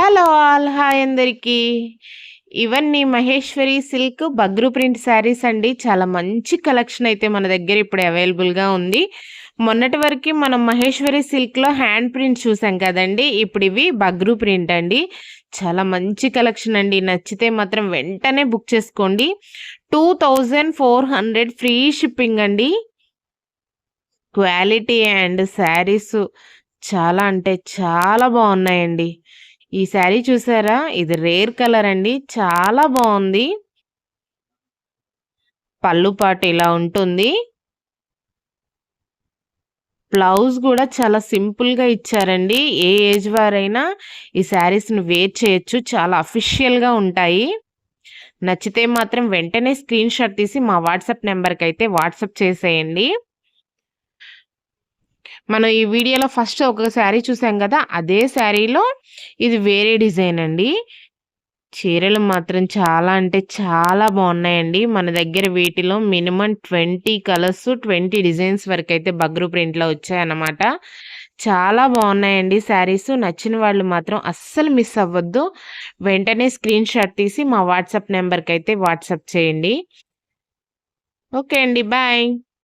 Hello all hi అందరికీ. ఇవన్నీ Maheshwari silk Bagru print saris అండి. చాలా మంచి కలెక్షన్ అయితే మన దగ్గర ఇప్పుడు అవైలబుల్‌గా ఉంది. మొన్నటి వరకి మనం మహేశ్వరి సిల్క్‌లో హ్యాండ్ ప్రింట్ చూసాం కదండీ! ఇప్పుడు ఇవి బగ్రూ ప్రింట్ అండి. చాలా మంచి కలెక్షన్ అండి. నచ్చితే మాత్రం వెంటనే బుక్ చేసుకోండి. 2400 ఫ్రీ షిప్పింగ్ అండి. క్వాలిటీ అండ్ శారీస్ చాలా అంటే చాలా బాగున్నాయండి. ఈ శారీ చూసారా? ఇది రేర్ కలర్ అండి. చాలా బావుంది. పళ్ళు పాటు ఇలా ఉంటుంది. బ్లౌజ్ గూడా చాలా సింపుల్‌గా ఇచ్చారండి. ఏ ఏజ్ వారైనా ఈ శారీస్‌ని వేర్ చేయొచ్చు. చాలా అఫిషియల్‌గా ఉంటాయి. నచ్చితే మాత్రం వెంటనే స్క్రీన్ షాట్ తీసి మా వాట్సాప్ నంబర్‌కైతే వాట్సాప్ చేసేయండి. మనం ఈ వీడియోలో ఫస్ట్ ఒక శారీ చూసాం గదా! అదే శారీలో ఇది వేరే డిజైన్ అండి. చీరలు మాత్రం చాలా అంటే చాలా బాగున్నాయండి. మన దగ్గర వీటిలో మినిమమ్ 20 కలర్స్, 20 డిజైన్స్ వరకైతే బగ్రూ ప్రింట్‌లో వచ్చాయన్నమాట. చాలా బాగున్నాయండి శారీస్. నచ్చిన వాళ్ళు మాత్రం అస్సలు మిస్ అవ్వద్దు. వెంటనే స్క్రీన్ షాట్ తీసి మా వాట్సాప్ నంబర్‌కైతే వాట్సాప్ చేయండి. ఓకే అండి. బాయ్.